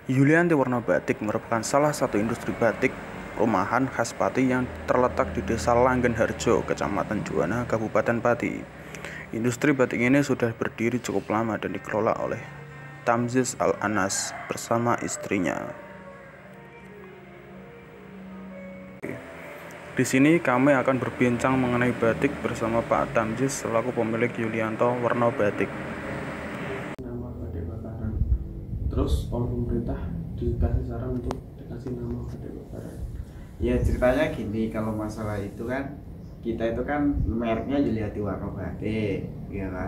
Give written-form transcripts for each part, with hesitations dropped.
Yulianti Warna Batik merupakan salah satu industri batik rumahan khas Pati yang terletak di Desa Langgenharjo, Kecamatan Juwana, Kabupaten Pati. Industri batik ini sudah berdiri cukup lama dan dikelola oleh Tamziz Al-Anas bersama istrinya. Di sini kami akan berbincang mengenai batik bersama Pak Tamziz selaku pemilik Yulianto Warna Batik. Nama batik bakaran. Terus oleh pemerintah dikasih saran untuk dikasih nama batik bakaran. Ya ceritanya gini, kalau masalah itu kan kita itu kan mereknya Yulianti Warna Batik, ya kan.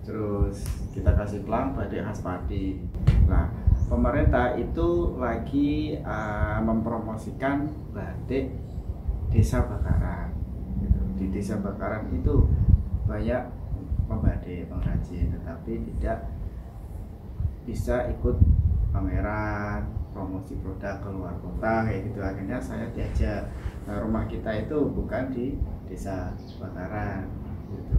Terus kita kasih pelang batik khas Pati. Nah, pemerintah itu lagi mempromosikan batik Desa Bakaran. Gitu. Di Desa Bakaran itu banyak pembatik, pengrajin, tetapi tidak bisa ikut pameran, promosi produk ke luar kota kayak gitu. Akhirnya saya diajak. Nah, rumah kita itu bukan di Desa Bakaran gitu.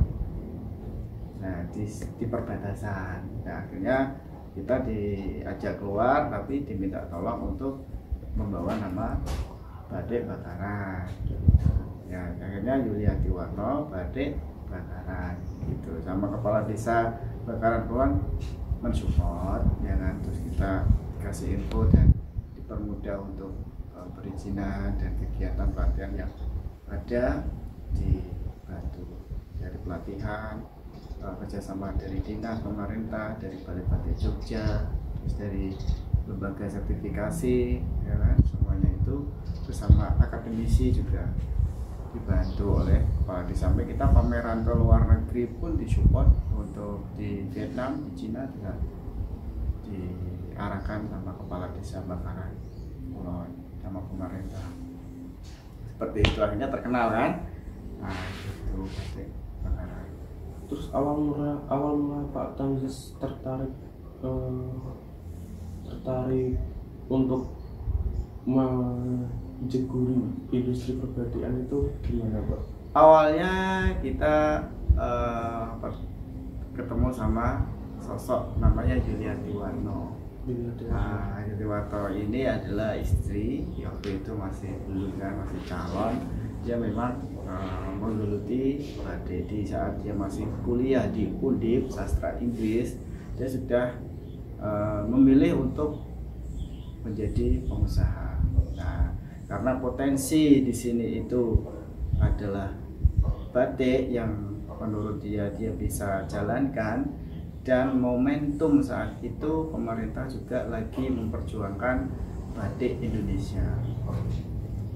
Nah, di perbatasan. Nah, akhirnya kita diajak keluar tapi diminta tolong untuk membawa nama batik Bakaran gitu. Ya, akhirnya Yulianti Warna Batik Bakaran gitu. Sama kepala desa Bakaran Kulon mensupport, ya kan. Terus kita kasih info dan dipermudah untuk perizinan dan kegiatan pelatihan yang ada di Batu, dari pelatihan kerjasama dari dinas, pemerintah, dari Balai Batik Jogja, terus dari lembaga sertifikasi, ya kan, semuanya itu bersama akademisi juga dibantu oleh kepala desa. Sampai kita pameran ke luar negeri pun disupport, untuk di Vietnam, di Cina juga diarahkan sama kepala desa Bakaran Kulon sama pemerintah. Seperti itu, akhirnya terkenal kan. Nah itu batik Bakaran. Terus awal mula Pak Tamziz tertarik untuk menjeguri industri perbatikan itu gimana, Pak? Awalnya kita ketemu sama sosok namanya Yulianti Warna. Yulianti Warna ini adalah istri, waktu itu masih calon. Dia memang menggeluti batik. Di saat dia masih kuliah di Undip Sastra Inggris, dia sudah memilih untuk menjadi pengusaha. Nah, karena potensi di sini itu adalah batik yang menurut dia bisa jalankan, dan momentum saat itu pemerintah juga lagi memperjuangkan batik Indonesia.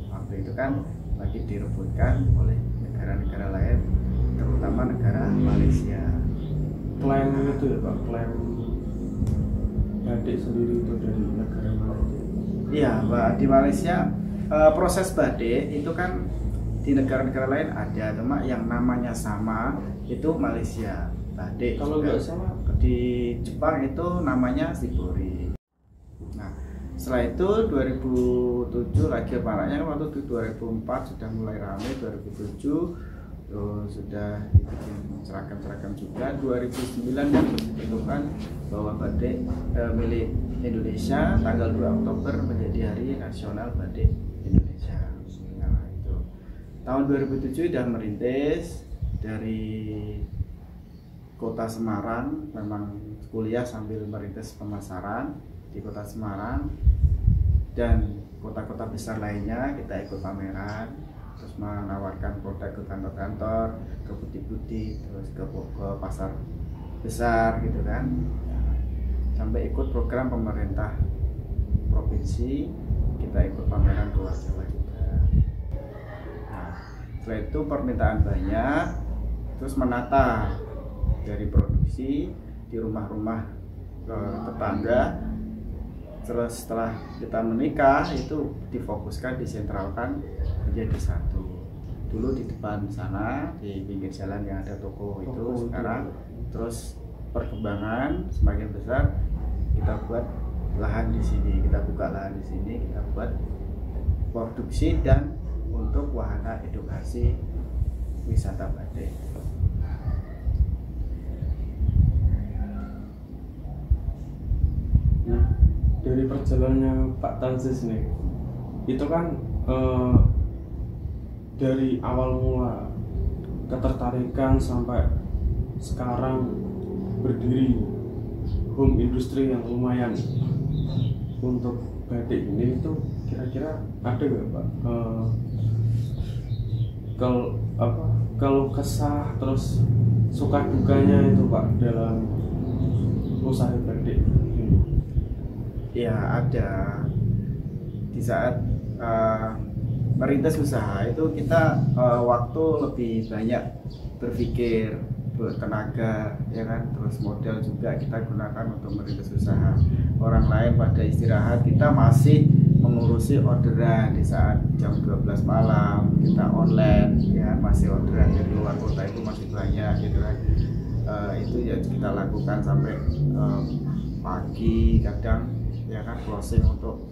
Waktu itu kan lagi direbutkan oleh negara-negara lain, terutama negara Malaysia. Klaim itu ya Pak, klaim batik sendiri itu dari negara Malaysia. Iya, Pak, di Malaysia proses batik itu kan di negara-negara lain ada, cuma yang namanya sama itu Malaysia. Batik kalau nggak salah di Jepang itu namanya shibori. Nah, setelah itu 2007 lagi maraknya, waktu itu 2004 sudah mulai ramai, 2007 sudah dibikin seragam-seragam juga. 2009 yang ditentukan bahwa batik milik Indonesia tanggal 2 Oktober menjadi Hari Nasional Batik Indonesia. Nah, itu tahun 2007 sudah merintis dari Kota Semarang, memang kuliah sambil merintis pemasaran di Kota Semarang dan kota-kota besar lainnya. Kita ikut pameran, terus menawarkan produk ke kantor-kantor, ke butik-butik, terus ke pasar besar gitu kan. Sampai ikut program pemerintah provinsi, kita ikut pameran keluar Jawa juga. Nah, setelah itu permintaan banyak, terus menata dari produksi di rumah-rumah tetangga. Terus setelah kita menikah itu difokuskan, disentralkan menjadi satu. Dulu di depan sana, di pinggir jalan yang ada toko itu, sekarang terus perkembangan semakin besar, kita buat lahan di sini, kita buka lahan di sini, kita buat produksi dan untuk wahana edukasi wisata batik. Nah, dari perjalanannya Pak Tansis nih, itu kan dari awal mula ketertarikan sampai sekarang berdiri home industri yang lumayan untuk batik ini, itu kira-kira ada nggak Pak kalau kesah terus suka dukanya itu Pak dalam usaha batik ini? Ya ada. Di saat merintis usaha itu kita waktu lebih banyak berpikir, bertenaga, ya kan, terus modal juga kita gunakan untuk merintis usaha. Orang lain pada istirahat, kita masih mengurusi orderan. Di saat jam 12 malam kita online, ya masih orderan dari luar kota itu masih banyak gitu kan. Itu ya kita lakukan sampai pagi, kadang ya kan closing untuk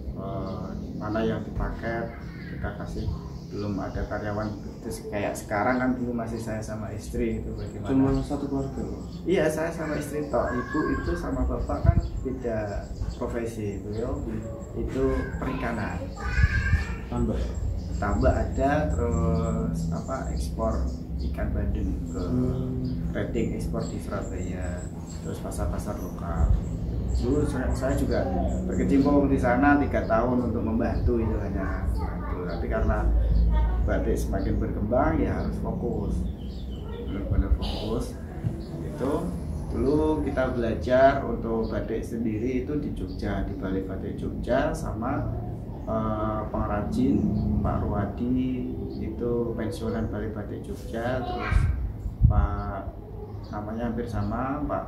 mana yang dipakai kita kasih. Belum ada karyawan terus kayak sekarang kan, dulu masih saya sama istri, itu bagaimana? Cuma satu keluarga? Iya, saya sama istri toh. Ibu itu sama bapak kan beda profesi. Beliau itu perikanan, tambak ada, terus ekspor ikan bandeng ke trading, ekspor di Surabaya, terus pasar-pasar lokal. Dulu saya juga berkecimpung di sana 3 tahun untuk membantu, itu hanya membantu. Tapi karena batik semakin berkembang ya harus fokus, benar-benar fokus. Itu dulu kita belajar untuk batik sendiri itu di Jogja, di Balai Batik Jogja, sama pengrajin Pak Ruwadi, itu pensiunan Balai Batik Jogja. Terus Pak, namanya hampir sama, Pak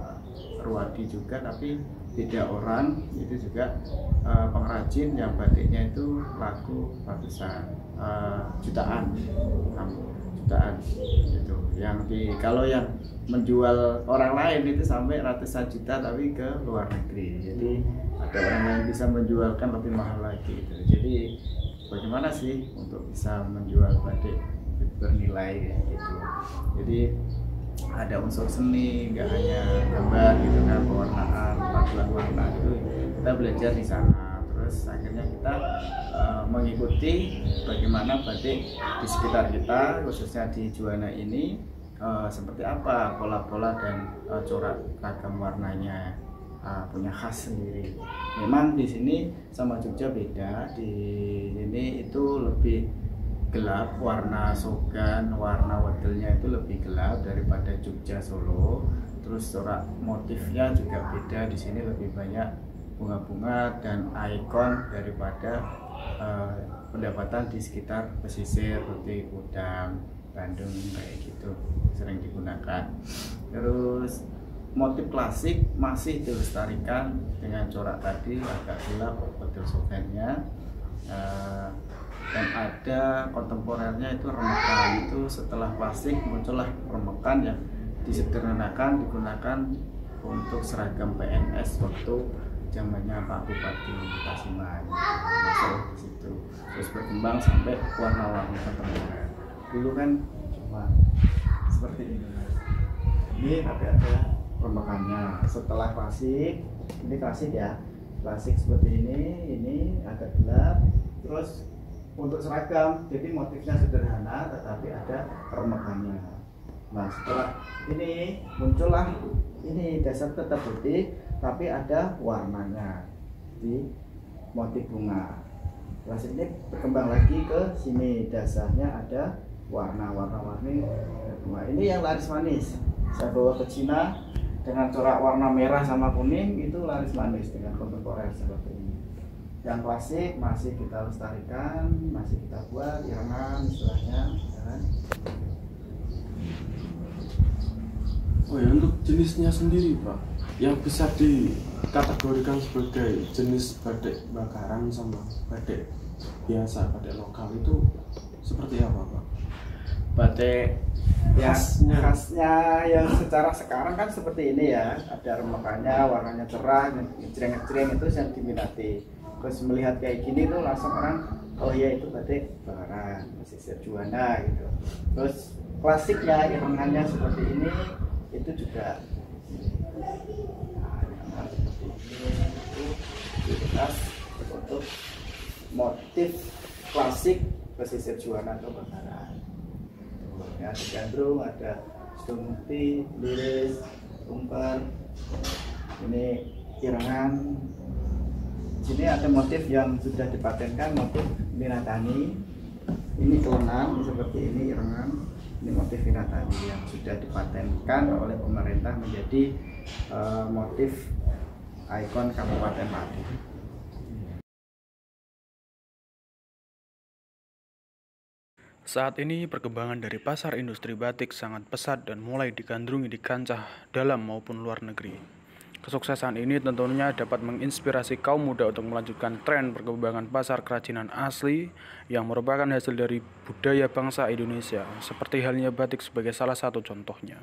Ruwadi juga tapi beda orang, itu juga pengrajin yang batiknya itu laku ratusan, jutaan itu. Kalau yang menjual orang lain itu sampai ratusan juta tapi ke luar negeri. Jadi ada orang lain bisa menjualkan lebih mahal lagi gitu. Jadi bagaimana sih untuk bisa menjual batik bernilai gitu. Jadi ada unsur seni, nggak hanya gambar gitu kan, pewarnaan, paduan warna itu kita belajar di sana. Terus akhirnya kita mengikuti bagaimana batik di sekitar kita, khususnya di Juwana ini, seperti apa pola-pola dan corak ragam warnanya, punya khas sendiri. Memang di sini sama Jogja beda, di sini itu lebih gelap, warna sogan, warna wedelnya itu lebih gelap daripada Jogja Solo. Terus corak motifnya juga beda, di sini lebih banyak bunga-bunga dan ikon daripada pendapatan di sekitar pesisir seperti Kudang, Bandung kayak gitu sering digunakan. Terus motif klasik masih dilestarikan dengan corak tadi agak gelap wedel sogannya. Dan ada kontemporernya itu remekan. Itu setelah klasik muncullah remekan yang disederhanakan, digunakan untuk seragam PNS waktu zamannya Pak Bupati Kasiman, masuk di situ. Terus berkembang sampai warna-warni kontemporer. Dulu kan cuma seperti ini, ini tapi ada remekannya. Setelah klasik, ini klasik ya, klasik seperti ini agak gelap. Terus untuk seragam, jadi motifnya sederhana tetapi ada remekannya. Nah setelah ini muncullah ini dasar tetap putih tapi ada warnanya di motif bunga. Terus ini berkembang lagi ke sini, dasarnya ada warna-warni bunga. Ini yang laris manis. Saya bawa ke Cina dengan corak warna merah sama kuning, itu laris manis dengan kontemporer seperti ini. Yang klasik masih kita lestarikan, masih kita buat irangan istilahnya, kan? Oh ya, untuk jenisnya sendiri Pak, yang bisa dikategorikan sebagai jenis batik bakaran sama batik biasa, batik lokal itu seperti apa Pak? Batik ya, khasnya yang secara sekarang kan seperti ini ya, ada remekannya, warnanya cerah, ngejreng-ngejreng, itu yang diminati. Terus melihat kayak gini tuh langsung orang, oh ya itu batik bakaran, pesisir Juwana gitu. Terus klasiknya irangannya seperti ini, itu juga nah, seperti ini, itu khas untuk motif klasik pesisir Juwana atau Bakaran. Ya, ada gandrung, ada stumukti, liris, ungker, ini irengan. Di sini ada motif yang sudah dipatenkan, motif Minatani. Ini kelengan seperti ini, irengan. Ini motif Minatani yang sudah dipatenkan oleh pemerintah menjadi motif ikon Kabupaten Pati. Saat ini perkembangan dari pasar industri batik sangat pesat dan mulai digandrungi di kancah dalam maupun luar negeri. Kesuksesan ini tentunya dapat menginspirasi kaum muda untuk melanjutkan tren perkembangan pasar kerajinan asli yang merupakan hasil dari budaya bangsa Indonesia, seperti halnya batik sebagai salah satu contohnya.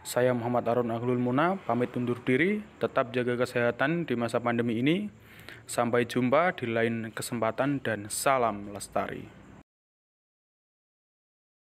Saya Muhammad Arun Aglul Muna, pamit undur diri, tetap jaga kesehatan di masa pandemi ini. Sampai jumpa di lain kesempatan dan salam lestari.